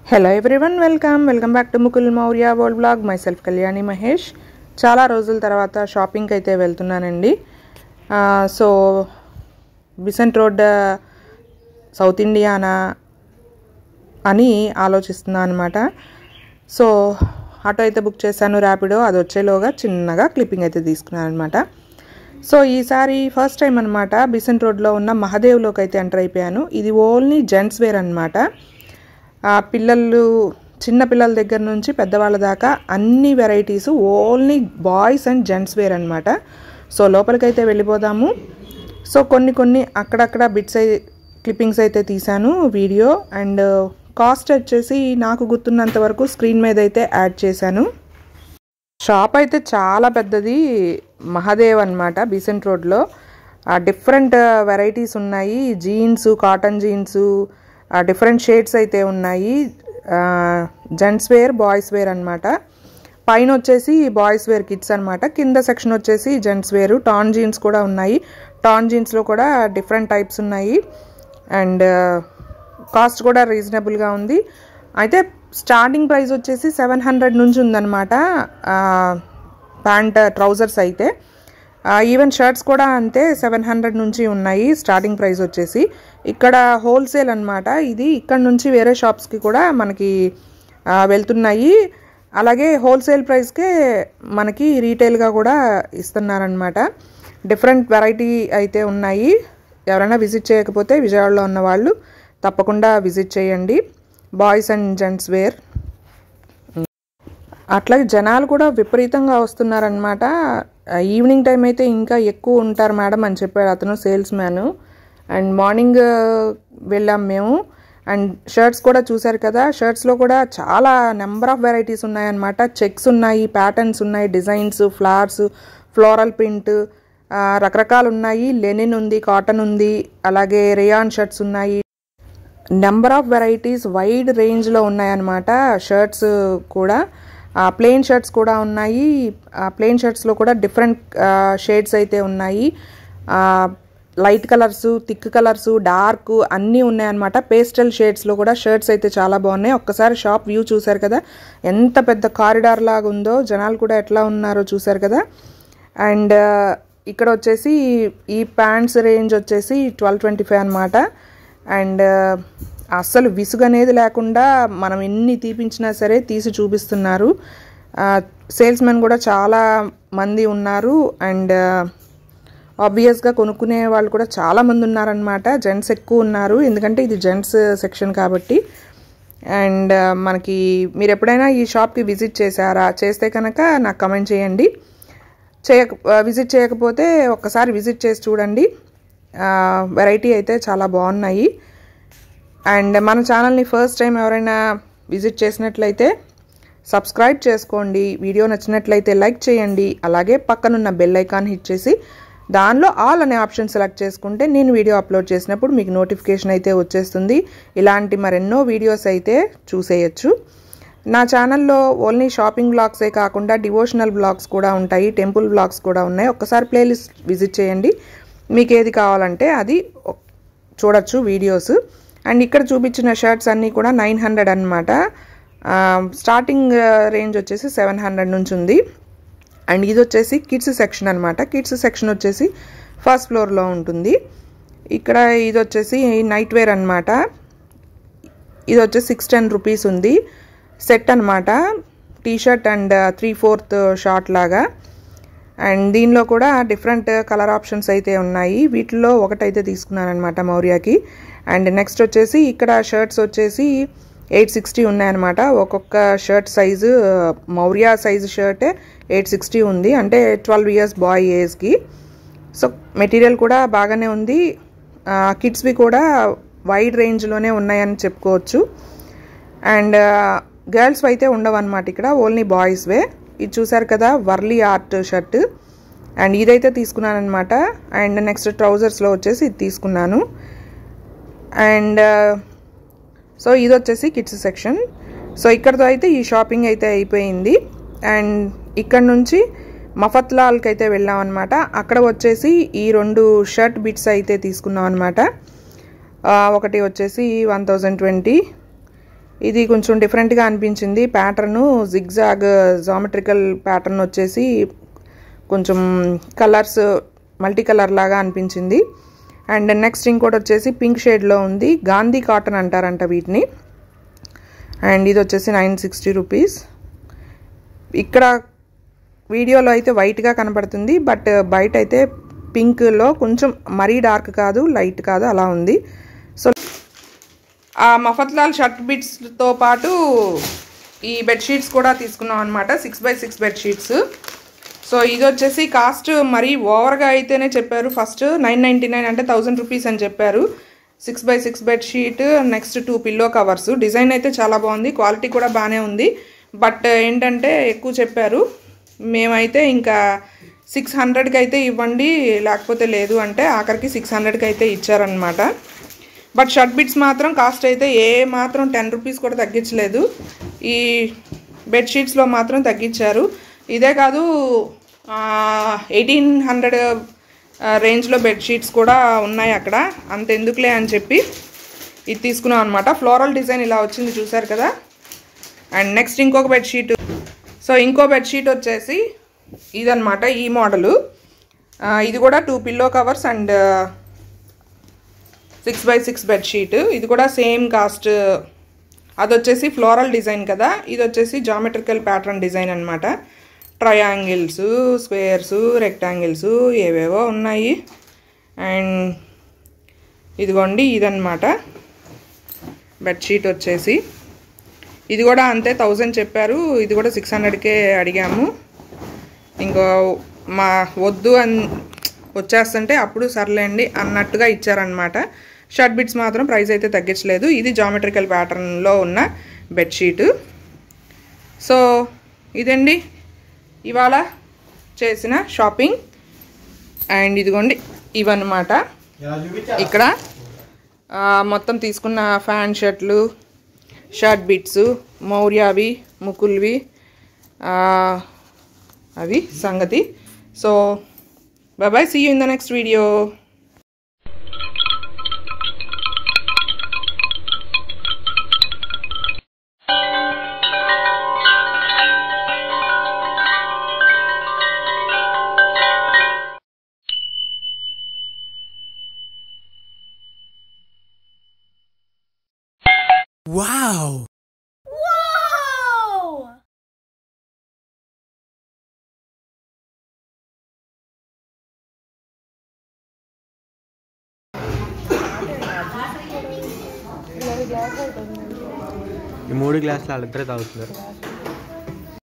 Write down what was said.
Hello everyone welcome back to Mukul Maurya world blog. Myself Kalyani Mahesh. చాలా రోజుల తర్వాత షాపింగ్కి అయితే వెళ్తున్నానండి. సో బిసెంట్ రోడ్ సౌత్ ఇండియానా అని ఆలోచిస్తున్నాను అనమాట. సో ఆటో అయితే బుక్ చేశాను, ర్యాపిడో. అది వచ్చేలోగా చిన్నగా క్లిప్పింగ్ అయితే తీసుకున్నాను అనమాట. సో ఈసారి ఫస్ట్ టైం అనమాట బిసెంట్ రోడ్లో ఉన్న మహాదేవ్లోకి అయితే ఎంటర్ అయిపోయాను. ఇది ఓన్లీ జెంట్స్ వేర్ అనమాట. పిల్లలు, చిన్న పిల్లల దగ్గర నుంచి పెద్దవాళ్ళ దాకా అన్ని varieties only boys and gents wear అనమాట. సో లోపలికైతే వెళ్ళిపోదాము. సో కొన్ని అక్కడక్కడ బిట్స్ క్లిప్పింగ్స్ అయితే తీశాను వీడియో. అండ్ కాస్ట్ వచ్చేసి నాకు గుర్తున్నంత వరకు స్క్రీన్ మీద అయితే యాడ్ చేశాను. షాప్ అయితే చాలా పెద్దది, మహాదేవ్ అనమాట, బీసెంట్ రోడ్లో. డిఫరెంట్ వెరైటీస్ ఉన్నాయి. Jeans, cotton jeans, different shades అయితే ఉన్నాయి. జెంట్స్ వేర్, బాయ్స్ వేర్ అనమాట. పైన వచ్చేసి బాయ్స్ వేర్ కిడ్స్ అనమాట. కింద సెక్షన్ వచ్చేసి జెంట్స్ వేరు. టాన్ జీన్స్ కూడా ఉన్నాయి. టాన్ జీన్స్లో కూడా డిఫరెంట్ టైప్స్ ఉన్నాయి. అండ్ కాస్ట్ కూడా రీజనబుల్గా ఉంది. అయితే స్టార్టింగ్ ప్రైస్ వచ్చేసి 700 నుంచి ఉందన్నమాట ప్యాంట్, ట్రౌజర్స్ అయితే. ఈవెన్ షర్ట్స్ కూడా అంతే 700 నుంచి ఉన్నాయి స్టార్టింగ్ ప్రైస్ వచ్చేసి. ఇక్కడ హోల్సేల్ అనమాట ఇది. ఇక్కడ నుంచి వేరే షాప్స్కి కూడా మనకి వెళ్తున్నాయి. అలాగే హోల్సేల్ ప్రైస్కే మనకి రీటైల్గా కూడా ఇస్తున్నారనమాట. డిఫరెంట్ వెరైటీ అయితే ఉన్నాయి. ఎవరైనా విజిట్ చేయకపోతే విజయవాడలో ఉన్న వాళ్ళు తప్పకుండా విజిట్ చేయండి. Boys and gents wear. అట్లాగే జనాలు కూడా విపరీతంగా వస్తున్నారనమాట. ఈవినింగ్ టైం అయితే ఇంకా ఎక్కువ ఉంటారు మేడం అని చెప్పాడు అతను, సేల్స్ మ్యాను. అండ్ మార్నింగ్ వెళ్ళాం మేము. అండ్ షర్ట్స్ కూడా చూసారు కదా, షర్ట్స్లో కూడా చాలా నెంబర్ ఆఫ్ వెరైటీస్ ఉన్నాయన్నమాట. చెక్స్ ఉన్నాయి, ప్యాటర్న్స్ ఉన్నాయి, డిజైన్స్, ఫ్లవర్స్, ఫ్లోరల్ ప్రింట్, రకరకాలు ఉన్నాయి. లెనిన్ ఉంది, కాటన్ ఉంది, అలాగే రేయాన్ షర్ట్స్ ఉన్నాయి. నెంబర్ ఆఫ్ వెరైటీస్ వైడ్ రేంజ్లో ఉన్నాయన్నమాట. షర్ట్స్ కూడా ప్లెయిన్ షర్ట్స్ కూడా ఉన్నాయి. ప్లెయిన్ షర్ట్స్లో కూడా డిఫరెంట్ షేడ్స్ అయితే ఉన్నాయి. Light colours, thick colours, dark అన్నీ ఉన్నాయన్నమాట. పేస్టల్ షేడ్స్లో కూడా షర్ట్స్ అయితే చాలా బాగున్నాయి. ఒక్కసారి షాప్ వ్యూ చూసారు కదా, ఎంత పెద్ద కారిడార్ లాగా ఉందో. జనాలు కూడా ఎట్లా ఉన్నారో చూసారు కదా. అండ్ ఇక్కడ వచ్చేసి ఈ ప్యాంట్స్ రేంజ్ వచ్చేసి 1225 అనమాట. అండ్ అస్సలు విసుగు అనేది లేకుండా మనం ఎన్ని తీపించినా సరే తీసి చూపిస్తున్నారు. సేల్స్ మెన్ కూడా చాలా మంది ఉన్నారు. అండ్ ఆబ్వియస్గా కొనుక్కునే వాళ్ళు కూడా చాలా మంది ఉన్నారనమాట. జెంట్స్ ఎక్కువ ఉన్నారు, ఎందుకంటే ఇది జెంట్స్ సెక్షన్ కాబట్టి. అండ్ మనకి మీరు ఎప్పుడైనా ఈ షాప్కి విజిట్ చేశారా? చేస్తే కనుక నాకు కమెంట్ చేయండి. విజిట్ చేయకపోతే ఒక్కసారి విజిట్ చేసి చూడండి. వెరైటీ అయితే చాలా బాగున్నాయి. అండ్ మన ఛానల్ని ఫస్ట్ టైం ఎవరైనా విజిట్ చేసినట్లయితే సబ్స్క్రైబ్ చేసుకోండి. వీడియో నచ్చినట్లయితే లైక్ చేయండి. అలాగే పక్కనున్న బెల్ ఐకాన్ హిట్ చేసి దానిలో ఆల్ అనే ఆప్షన్ సెలెక్ట్ చేసుకుంటే నేను వీడియో అప్లోడ్ చేసినప్పుడు మీకు నోటిఫికేషన్ అయితే వచ్చేస్తుంది. ఇలాంటి మరెన్నో వీడియోస్ అయితే చూసేయచ్చు. నా ఛానల్లో ఓన్లీ షాపింగ్ బ్లాగ్సే కాకుండా డివోషనల్ బ్లాగ్స్ కూడా ఉంటాయి, టెంపుల్ బ్లాగ్స్ కూడా ఉన్నాయి. ఒక్కసారి ప్లేలిస్ట్ విజిట్ చేయండి. మీకు ఏది కావాలంటే అది చూడొచ్చు వీడియోస్. అండ్ ఇక్కడ చూపించిన షర్ట్స్ అన్నీ కూడా 900 అనమాట. స్టార్టింగ్ రేంజ్ వచ్చేసి 700 నుంచి ఉంది. అండ్ ఇది వచ్చేసి కిడ్స్ సెక్షన్ అనమాట. కిడ్స్ సెక్షన్ వచ్చేసి ఫస్ట్ ఫ్లోర్లో ఉంటుంది. ఇక్కడ ఇది వచ్చేసి నైట్ వేర్ అనమాట. ఇది వచ్చేసి 610 రూపీస్ ఉంది. సెట్ అనమాట, టీషర్ట్ అండ్ 3/4 షార్ట్ లాగా. అండ్ దీనిలో కూడా డిఫరెంట్ కలర్ ఆప్షన్స్ అయితే ఉన్నాయి. వీటిలో ఒకటైతే తీసుకున్నాను అనమాట మౌర్యాకి. అండ్ నెక్స్ట్ వచ్చేసి ఇక్కడ షర్ట్స్ వచ్చేసి 860 ఉన్నాయన్నమాట. ఒక్కొక్క షర్ట్ సైజు, మౌర్య సైజు షర్టే 860 ఉంది, అంటే 12 ఇయర్స్ బాయ్ ఏజ్కి. సో మెటీరియల్ కూడా బాగానే ఉంది. కిడ్స్వి కూడా వైడ్ రేంజ్లోనే ఉన్నాయని చెప్పుకోవచ్చు. అండ్ గర్ల్స్ అయితే ఉండవు అనమాట ఇక్కడ, ఓన్లీ బాయ్స్వే. ఇది చూసారు కదా, వర్లీ ఆర్ట్ షర్ట్. అండ్ ఇదైతే తీసుకున్నాను అనమాట. అండ్ నెక్స్ట్ ట్రౌజర్స్లో వచ్చేసి ఇది తీసుకున్నాను. అండ్ సో ఇది వచ్చేసి కిడ్స్ సెక్షన్. సో ఇక్కడతో అయితే ఈ షాపింగ్ అయితే అయిపోయింది. అండ్ ఇక్కడ నుంచి మఫత్లాల్కి అయితే వెళ్ళాం అనమాట. అక్కడ వచ్చేసి ఈ 2 షర్ట్ బిట్స్ అయితే తీసుకున్నాం అనమాట. ఒకటి వచ్చేసి 1020, ఇది కొంచెం డిఫరెంట్గా అనిపించింది. ప్యాటర్ను జిగ్జాగ్ జామెట్రికల్ ప్యాటర్న్ వచ్చేసి కొంచెం కలర్స్ మల్టీ కలర్ లాగా అనిపించింది. అండ్ నెక్స్ట్ ఇంకోటి వచ్చేసి పింక్ షేడ్లో ఉంది. గాంధీ కాటన్ అంటారంట వీటిని. అండ్ ఇది వచ్చేసి 960 రూపీస్. ఇక్కడ వీడియోలో అయితే వైట్గా కనపడుతుంది, బట్ బయట అయితే పింక్లో కొంచెం మరీ డార్క్ కాదు, లైట్ కాదు, అలా ఉంది. సో ఆ మఫత్లాల్ షర్ట్ బిట్స్తో పాటు ఈ బెడ్షీట్స్ కూడా తీసుకున్నాం అనమాట. 6x6 bedsheets. సో ఇది వచ్చేసి కాస్ట్ మరీ ఓవర్గా అయితేనే చెప్పారు. ఫస్ట్ 999 అంటే 1000 రూపీస్ అని చెప్పారు. 6x6 bedsheet, next 2 pillow covers. Design అయితే చాలా బాగుంది, క్వాలిటీ కూడా బాగానే ఉంది. బట్ ఏంటంటే ఎక్కువ చెప్పారు. మేమైతే ఇంకా 600కి అయితే ఇవ్వండి, లేకపోతే లేదు అంటే ఆఖరికి 600కి అయితే ఇచ్చారనమాట. బట్ షర్ట్ బిట్స్ మాత్రం కాస్ట్ అయితే ఏ మాత్రం 10 రూపీస్ కూడా తగ్గించలేదు. ఈ బెడ్షీట్స్లో మాత్రం తగ్గించారు. ఇదే కాదు 1800 రేంజ్లో బెడ్షీట్స్ కూడా ఉన్నాయి అక్కడ. అంతెందుకులే అని చెప్పి ఇది తీసుకున్నాం అనమాట. ఫ్లోరల్ డిజైన్ ఇలా వచ్చింది, చూసారు కదా. అండ్ నెక్స్ట్ ఇంకొక బెడ్షీట్. సో ఇంకో బెడ్షీట్ వచ్చేసి ఇదనమాట, ఈ మోడలు. ఇది కూడా 2 pillow covers and 6x6 bedsheet. ఇది కూడా సేమ్ కాస్ట్. అది వచ్చేసి ఫ్లోరల్ డిజైన్ కదా, ఇది వచ్చేసి జామెట్రికల్ ప్యాటర్న్ డిజైన్ అనమాట. ట్రయాంగిల్స్, స్క్వేర్స్, రెక్టాంగిల్స్ ఏవేవో ఉన్నాయి. అండ్ ఇదిగోండి, ఇదన్నమాట బెడ్షీట్ వచ్చేసి. ఇది కూడా అంతే 1000 చెప్పారు. ఇది కూడా 600కే అడిగాము. ఇంకో మా వద్దు అని వచ్చేస్తుంటే అప్పుడు సర్లేండి అన్నట్టుగా ఇచ్చారనమాట. షర్ట్ బిట్స్ మాత్రం ప్రైస్ అయితే తగ్గించలేదు. ఇది జామెట్రికల్ ప్యాటర్న్లో ఉన్న బెడ్షీట్. సో ఇదండి ఇవాళ చేసిన షాపింగ్. అండ్ ఇదిగోండి ఇవన్నమాట. ఇక్కడ మొత్తం తీసుకున్న ఫ్యాన్ షర్ట్లు, షర్ట్ బిట్స్, మౌర్యావి, ముకుల్వి, అవి సంగతి. So bye, see you in the next video. Wow! ఈ 3 గ్లాసులు వాళ్ళిద్దరే తాగుతున్నారు.